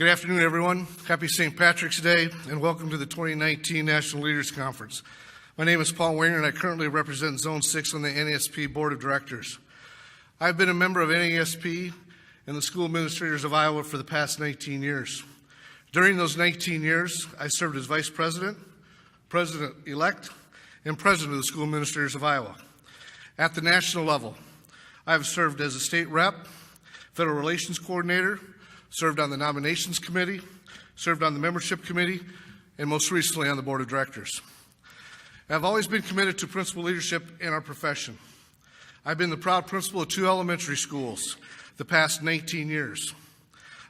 Good afternoon, everyone. Happy St. Patrick's Day, and welcome to the 2019 National Leaders Conference. My name is Paul Wenger, and I currently represent Zone 6 on the NAESP Board of Directors. I've been a member of NAESP and the School Administrators of Iowa for the past 19 years. During those 19 years, I served as Vice President, President-elect, and President of the School Administrators of Iowa. At the national level, I have served as a state rep, Federal Relations Coordinator, served on the Nominations Committee, served on the Membership Committee, and most recently on the Board of Directors. I've always been committed to principal leadership in our profession. I've been the proud principal of 2 elementary schools the past 19 years.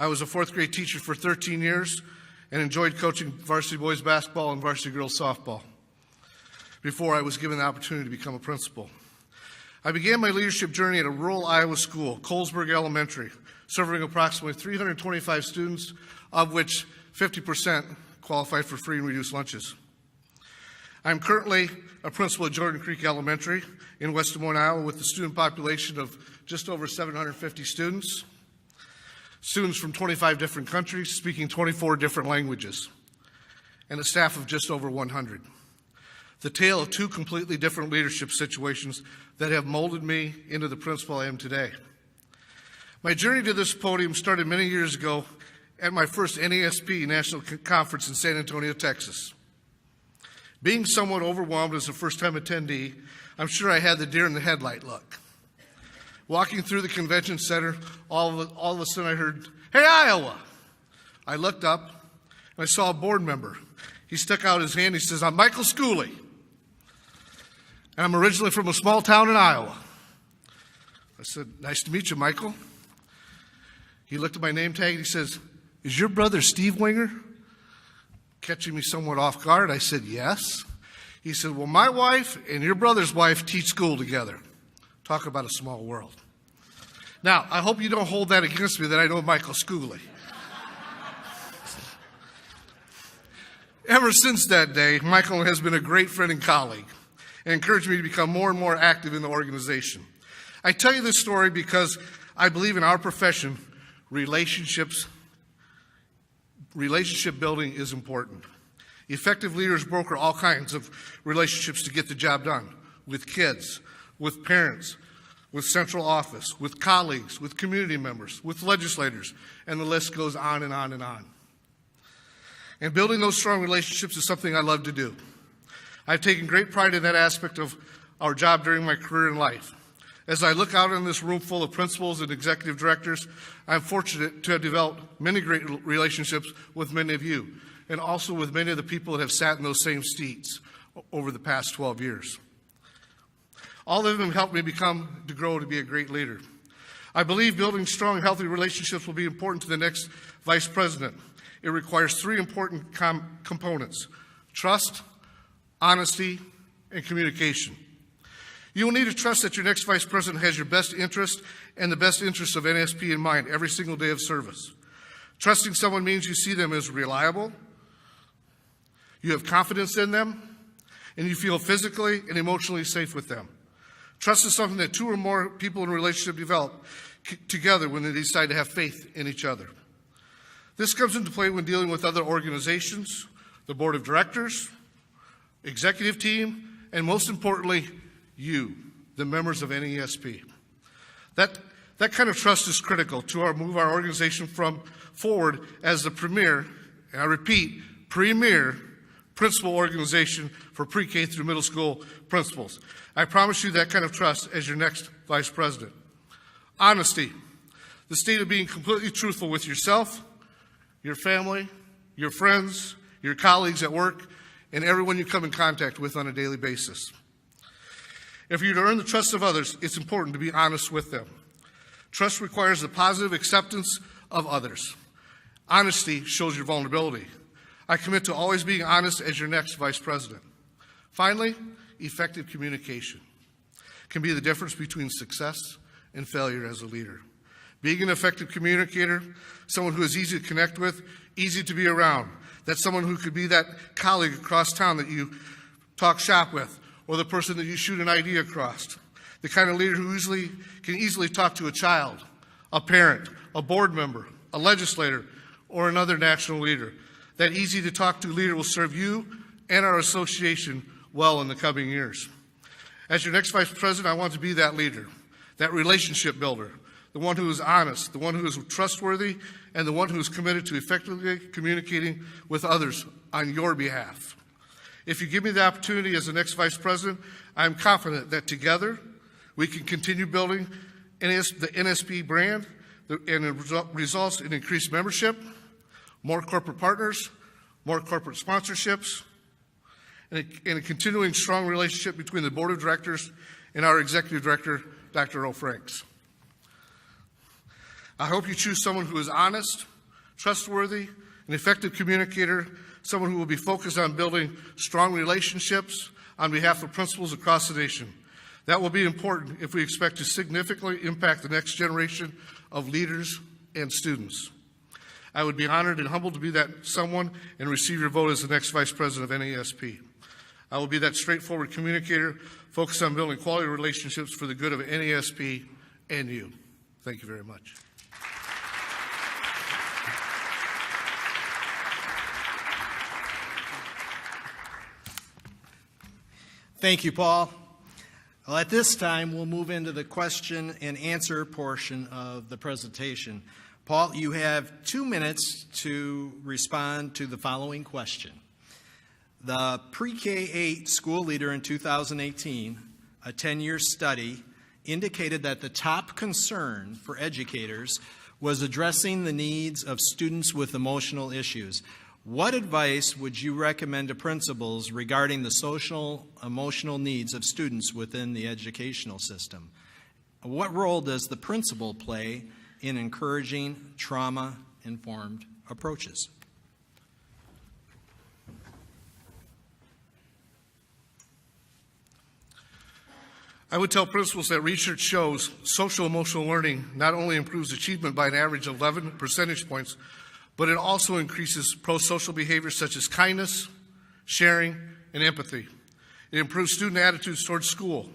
I was a 4th grade teacher for 13 years and enjoyed coaching varsity boys basketball and varsity girls softball before I was given the opportunity to become a principal. I began my leadership journey at a rural Iowa school, Colesburg Elementary, serving approximately 325 students, of which 50% qualified for free and reduced lunches. I'm currently a principal at Jordan Creek Elementary in West Des Moines, Iowa, with a student population of just over 750 students from 25 different countries, speaking 24 different languages, and a staff of just over 100. The tale of 2 completely different leadership situations that have molded me into the principal I am today. My journey to this podium started many years ago at my first NAESP National Conference in San Antonio, Texas. Being somewhat overwhelmed as a first-time attendee, I'm sure I had the deer in the headlight look. Walking through the convention center, all of a sudden I heard, "Hey, Iowa!" I looked up and I saw a board member. He stuck out his hand. He says, "I'm Michael Schooley, and I'm originally from a small town in Iowa." I said, "Nice to meet you, Michael." He looked at my name tag and he says, "Is your brother Steve Wenger?" Catching me somewhat off guard, I said, "Yes." He said, "Well, my wife and your brother's wife teach school together." Talk about a small world. Now, I hope you don't hold that against me that I know Michael Schooley. Ever since that day, Michael has been a great friend and colleague and encouraged me to become more and more active in the organization. I tell you this story because I believe in our profession, relationship building is important. Effective leaders broker all kinds of relationships to get the job done, with kids, with parents, with central office, with colleagues, with community members, with legislators, and the list goes on and on and on. And building those strong relationships is something I love to do. I've taken great pride in that aspect of our job during my career in life. As I look out in this room full of principals and executive directors, I'm fortunate to have developed many great relationships with many of you, and also with many of the people that have sat in those same seats over the past 12 years. All of them helped me to grow to be a great leader. I believe building strong, healthy relationships will be important to the next vice president. It requires 3 important components: trust, honesty, and communication. You will need to trust that your next vice president has your best interest and the best interests of NAESP in mind every single day of service. Trusting someone means you see them as reliable, you have confidence in them, and you feel physically and emotionally safe with them. Trust is something that 2 or more people in a relationship develop together when they decide to have faith in each other. This comes into play when dealing with other organizations, the board of directors, executive team, and most importantly, you, the members of NAESP. That kind of trust is critical to move our organization forward as the premier, and I repeat, premier principal organization for pre-K through middle school principals. I promise you that kind of trust as your next vice president. Honesty, the state of being completely truthful with yourself, your family, your friends, your colleagues at work, and everyone you come in contact with on a daily basis. If you're to earn the trust of others, it's important to be honest with them. Trust requires the positive acceptance of others. Honesty shows your vulnerability. I commit to always being honest as your next vice president. Finally, effective communication can be the difference between success and failure as a leader. Being an effective communicator, someone who is easy to connect with, easy to be around, that's someone who could be that colleague across town that you talk shop with, or the person that you shoot an idea across. The kind of leader who can easily talk to a child, a parent, a board member, a legislator, or another national leader. That easy-to-talk-to leader will serve you and our association well in the coming years. As your next Vice President, I want to be that leader, that relationship builder, the one who is honest, the one who is trustworthy, and the one who is committed to effectively communicating with others on your behalf. If you give me the opportunity as the next Vice President, I am confident that together we can continue building the NAESP brand, and it results in increased membership, more corporate partners, more corporate sponsorships, and a continuing strong relationship between the Board of Directors and our Executive Director, Dr. Earl Franks. I hope you choose someone who is honest, trustworthy, an effective communicator, someone who will be focused on building strong relationships on behalf of principals across the nation. That will be important if we expect to significantly impact the next generation of leaders and students. I would be honored and humbled to be that someone and receive your vote as the next Vice President of NAESP. I will be that straightforward communicator focused on building quality relationships for the good of NAESP and you. Thank you very much. Thank you, Paul. Well, at this time, we'll move into the question and answer portion of the presentation. Paul, you have 2 minutes to respond to the following question. The pre-K-8 school leader in 2018, a 10-year study, indicated that the top concern for educators was addressing the needs of students with emotional issues. What advice would you recommend to principals regarding the social, emotional needs of students within the educational system? What role does the principal play in encouraging trauma-informed approaches? I would tell principals that research shows social-emotional learning not only improves achievement by an average of 11 percentage points, but it also increases pro-social behaviors such as kindness, sharing, and empathy. It improves student attitudes towards school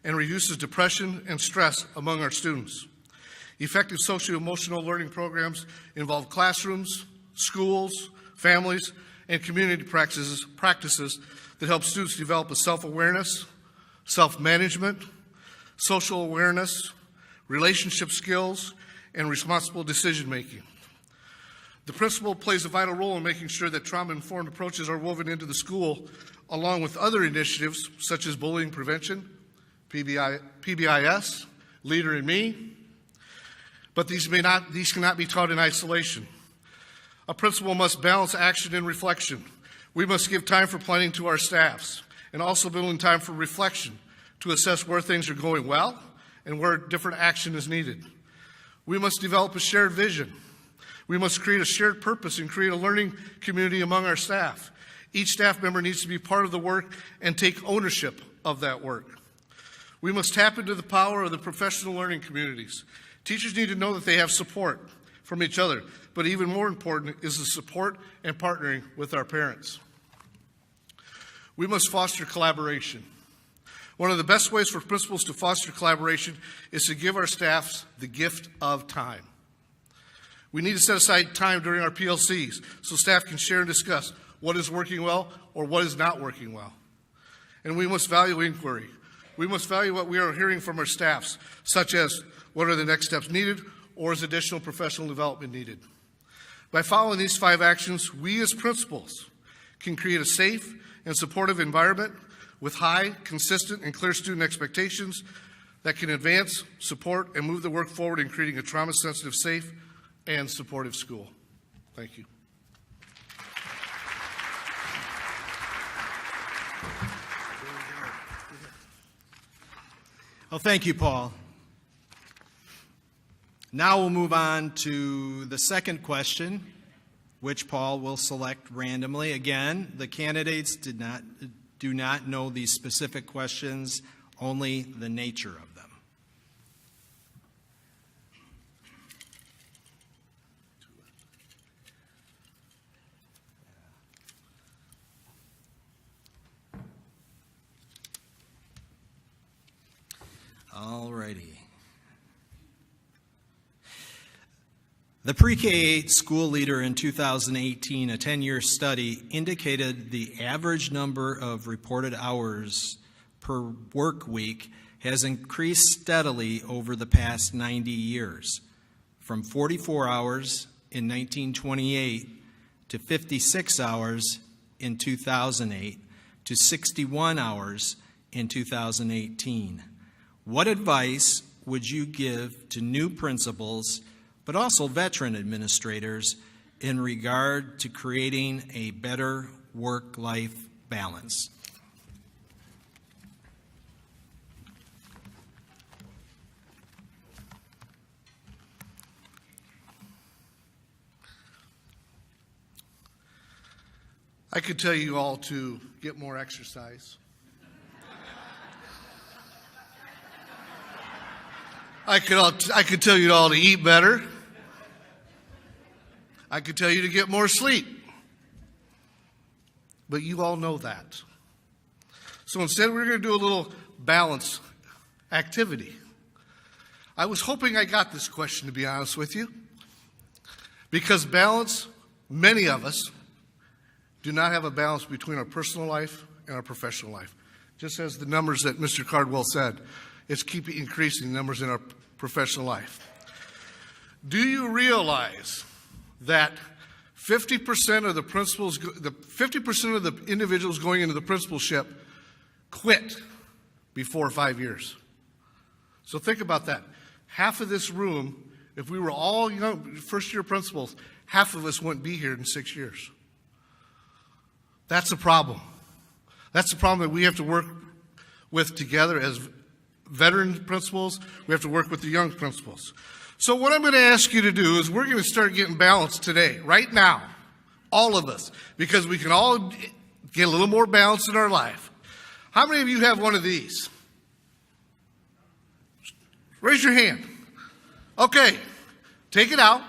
and reduces depression and stress among our students. Effective socio-emotional learning programs involve classrooms, schools, families, and community practices that help students develop a self-awareness, self-management, social awareness, relationship skills, and responsible decision-making. The principal plays a vital role in making sure that trauma-informed approaches are woven into the school, along with other initiatives such as bullying prevention, PBIS, Leader in Me, but these cannot be taught in isolation. A principal must balance action and reflection. We must give time for planning to our staffs, and also building time for reflection to assess where things are going well and where different action is needed. We must develop a shared vision. We must create a shared purpose and create a learning community among our staff. Each staff member needs to be part of the work and take ownership of that work. We must tap into the power of the professional learning communities. Teachers need to know that they have support from each other, but even more important is the support and partnering with our parents. We must foster collaboration. One of the best ways for principals to foster collaboration is to give our staffs the gift of time. We need to set aside time during our PLCs so staff can share and discuss what is working well or what is not working well. And we must value inquiry. We must value what we are hearing from our staffs, such as what are the next steps needed or is additional professional development needed. By following these 5 actions, we as principals can create a safe and supportive environment with high, consistent, and clear student expectations that can advance, support, and move the work forward in creating a trauma-sensitive, safe, and supportive school. Thank you. Well, thank you, Paul. Now we'll move on to the second question, which Paul will select randomly. Again, the candidates do not know these specific questions, only the nature of them. All righty. The pre-K-8 school leader in 2018, a 10-year study, indicated the average number of reported hours per work week has increased steadily over the past 90 years, from 44 hours in 1928 to 56 hours in 2008 to 61 hours in 2018. What advice would you give to new principals, but also veteran administrators, in regard to creating a better work-life balance? I could tell you all to get more exercise. I could tell you all to eat better. I could tell you to get more sleep. But you all know that. So instead, we're going to do a little balance activity. I was hoping I got this question, to be honest with you, because balance, many of us do not have a balance between our personal life and our professional life. Just as the numbers that Mr. Cardwell said, it's keeping increasing numbers in our professional life. Do you realize that 50% of the principals, 50% of the individuals going into the principalship quit before 5 years? So think about that. Half of this room, if we were all young first-year principals, half of us wouldn't be here in 6 years. That's a problem. That's the problem that we have to work with together as veteran principals. We have to work with the young principals. So what I'm going to ask you to do is we're going to start getting balanced today, right now, all of us, because we can all get a little more balance in our life. How many of you have one of these? Raise your hand. Okay, take it out.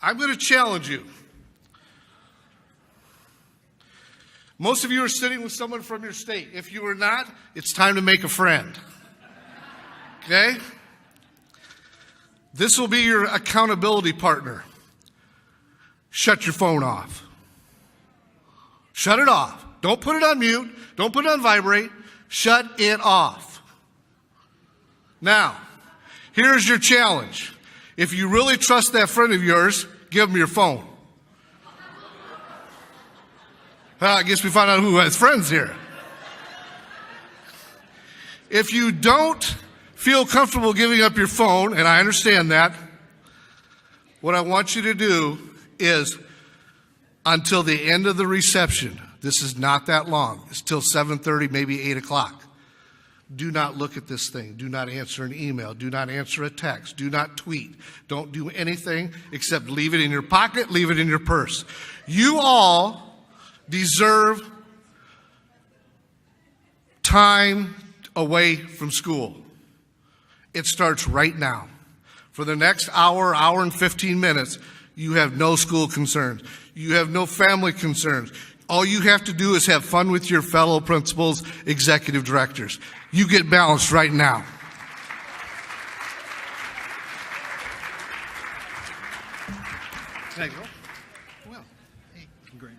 I'm going to challenge you. Most of you are sitting with someone from your state. If you are not, it's time to make a friend. Okay? This will be your accountability partner. Shut your phone off. Shut it off. Don't put it on mute. Don't put it on vibrate. Shut it off. Now, here's your challenge. If you really trust that friend of yours, give them your phone. Well, I guess we found out who has friends here. If you don't feel comfortable giving up your phone, and I understand that, what I want you to do is, until the end of the reception, this is not that long, it's till 7:30, maybe 8 o'clock. Do not look at this thing. Do not answer an email. Do not answer a text. Do not tweet. Don't do anything except leave it in your pocket, leave it in your purse. You all deserve time away from school. It starts right now. For the next hour, hour and 15 minutes, you have no school concerns. You have no family concerns. All you have to do is have fun with your fellow principals, executive directors. You get balanced right now. Can I go? Well, hey, congrats.